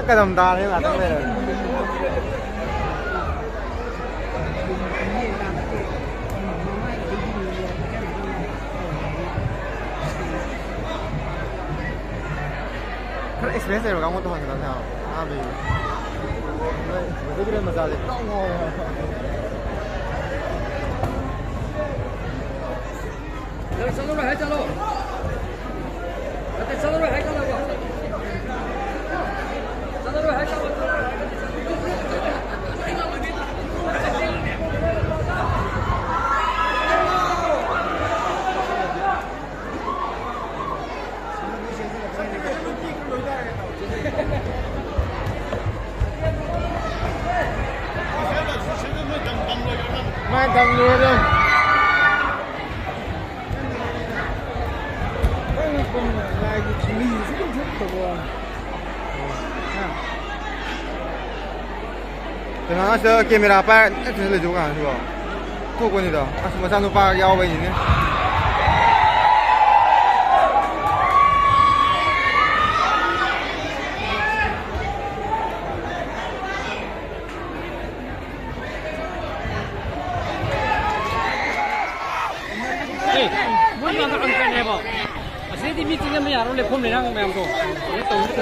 cái đầm đà thế là trong đây rồi. Kan expensive rồi, kamu tuh kan tahu. Abi, itu kira masalah. चलो है चलो चलो है चलो चलो है चलो मैं दम ले रहा हूँ.等下是给没啦，摆那真是就干是吧？过过你的，啊什么山都把腰围呢？哎，我那个安全来不？谁的米今天没伢子来碰你那个没样多？你懂不懂？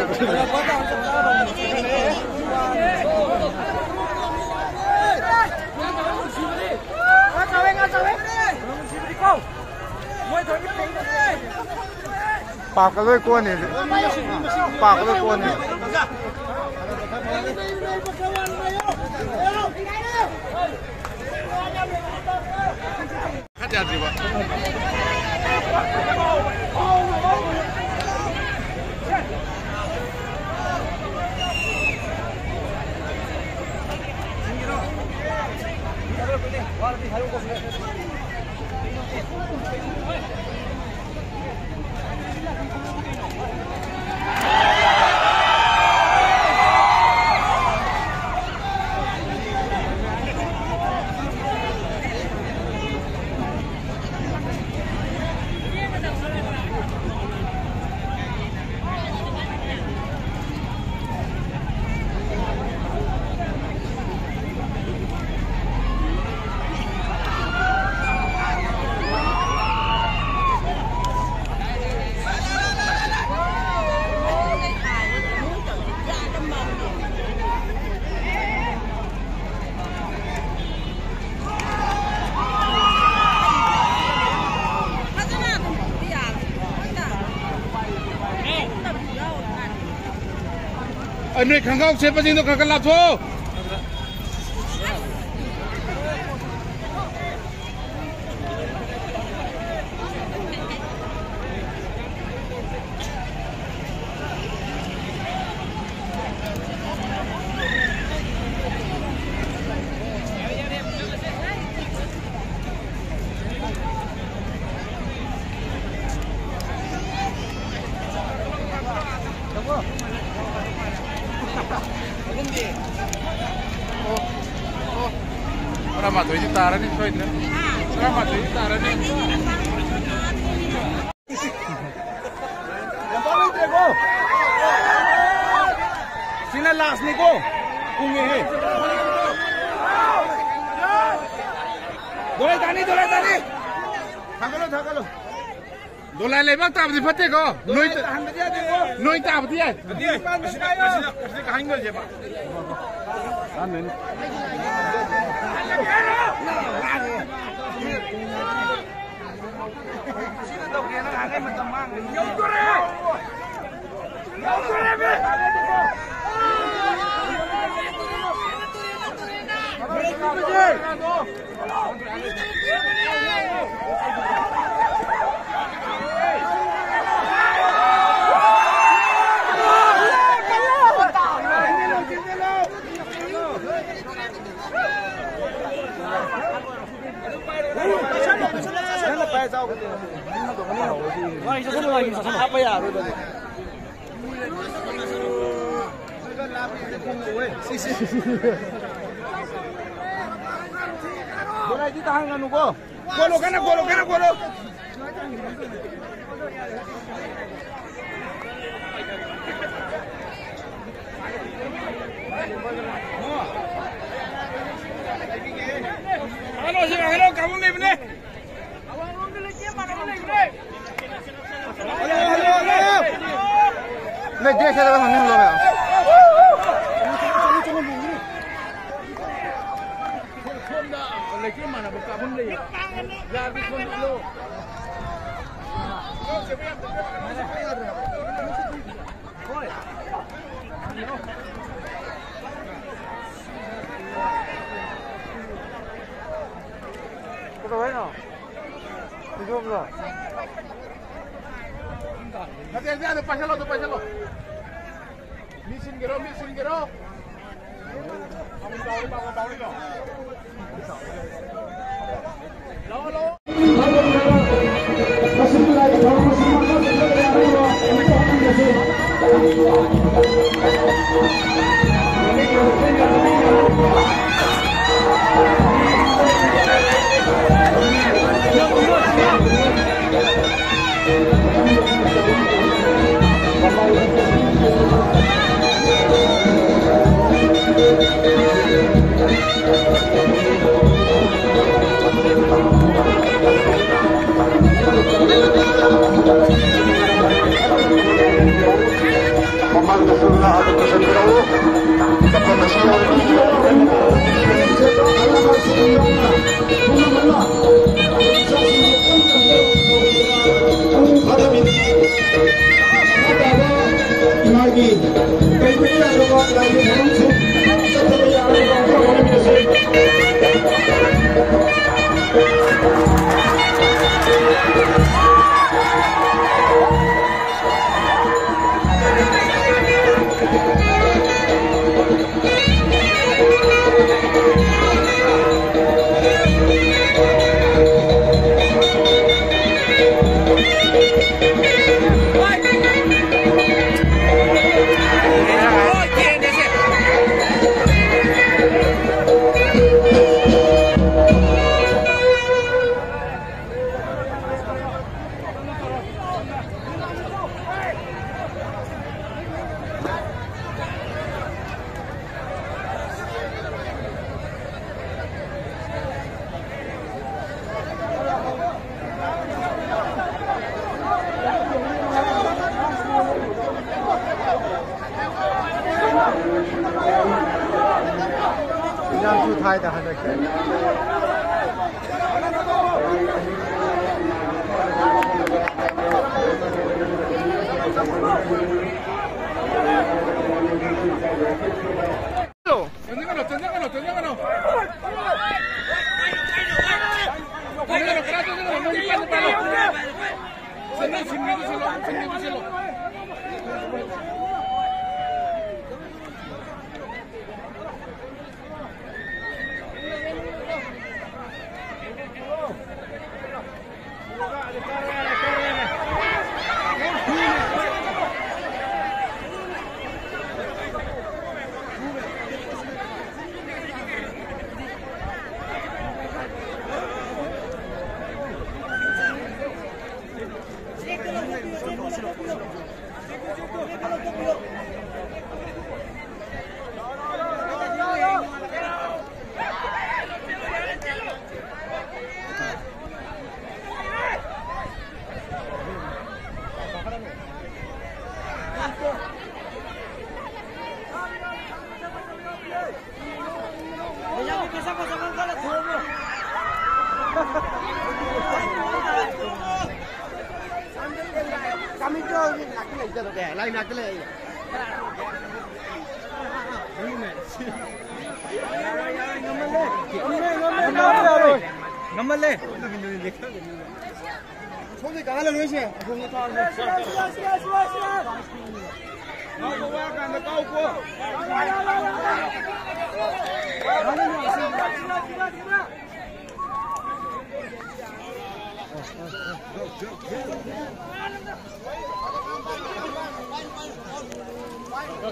ปากก็ด้วยก้นนี่ปากก็ด้วยก้นนี่ขัดยาดีวะAnh khang khang siapa sih itu kakak lapso? Orang matu itu taran nih, soalnya. Orang matu itu taran nih. Yang paling tego. Sini last nih ko. Kungi he. Dolai tani. Thakalo. Dolai lebak tak berapa pete ko? Noi tak berapa? Masih kahinggal je pak. Amin. Sini tahu dia nak angin macam mana? Jauh apa ya? Boleh ditahan kan Ugo? Golo kana golo. Halo, kamu nih bener. Halo. Nih dia saya dapat hamil loh ya. Lagi mana buka pun deh. Jadi pun dulu. Kau tahu no? Hijau belum? Hati-hati ada pasal lo. Misin gero. Kamu tahu lo. Lo.让出胎的还在看。Kami tu nak kena itu tu deh, lain nak kena. Ngâm lên. Xuống thì cá là lưới xe, không có to. Nó có qua càng được câu cua.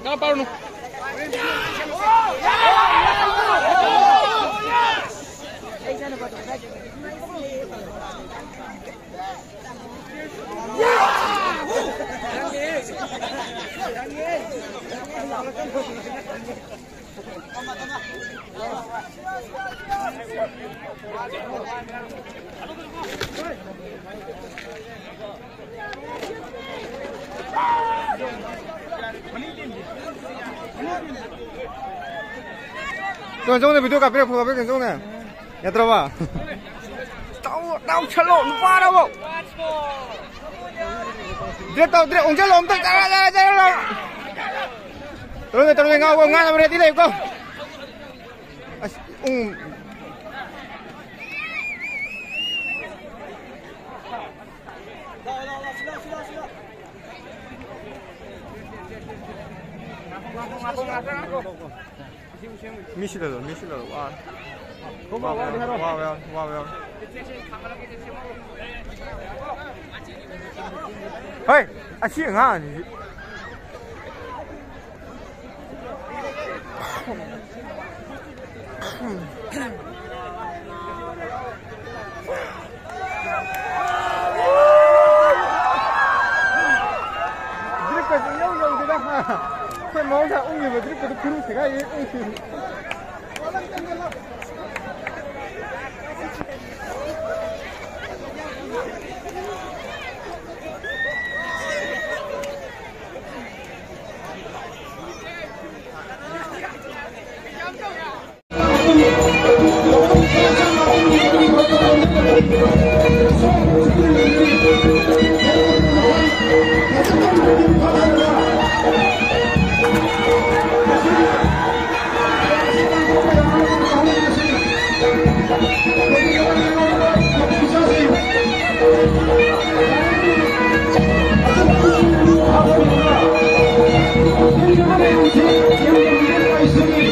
Cá bao nu. Gần giống này bị tôi gặp cái phù gần giống này. Nhà tao à? Đau chân lộn qua đâu không? Dia tahu dia ungkil lom tak jalan lom. Terus ngau ngau ngau berarti leh kau. 미실러도 와. 와. 헤이, 아 시행아 아니지. 드립까지 영영 되다가 그 뭔가 웅이면 드립도 그런 새가 이 Yang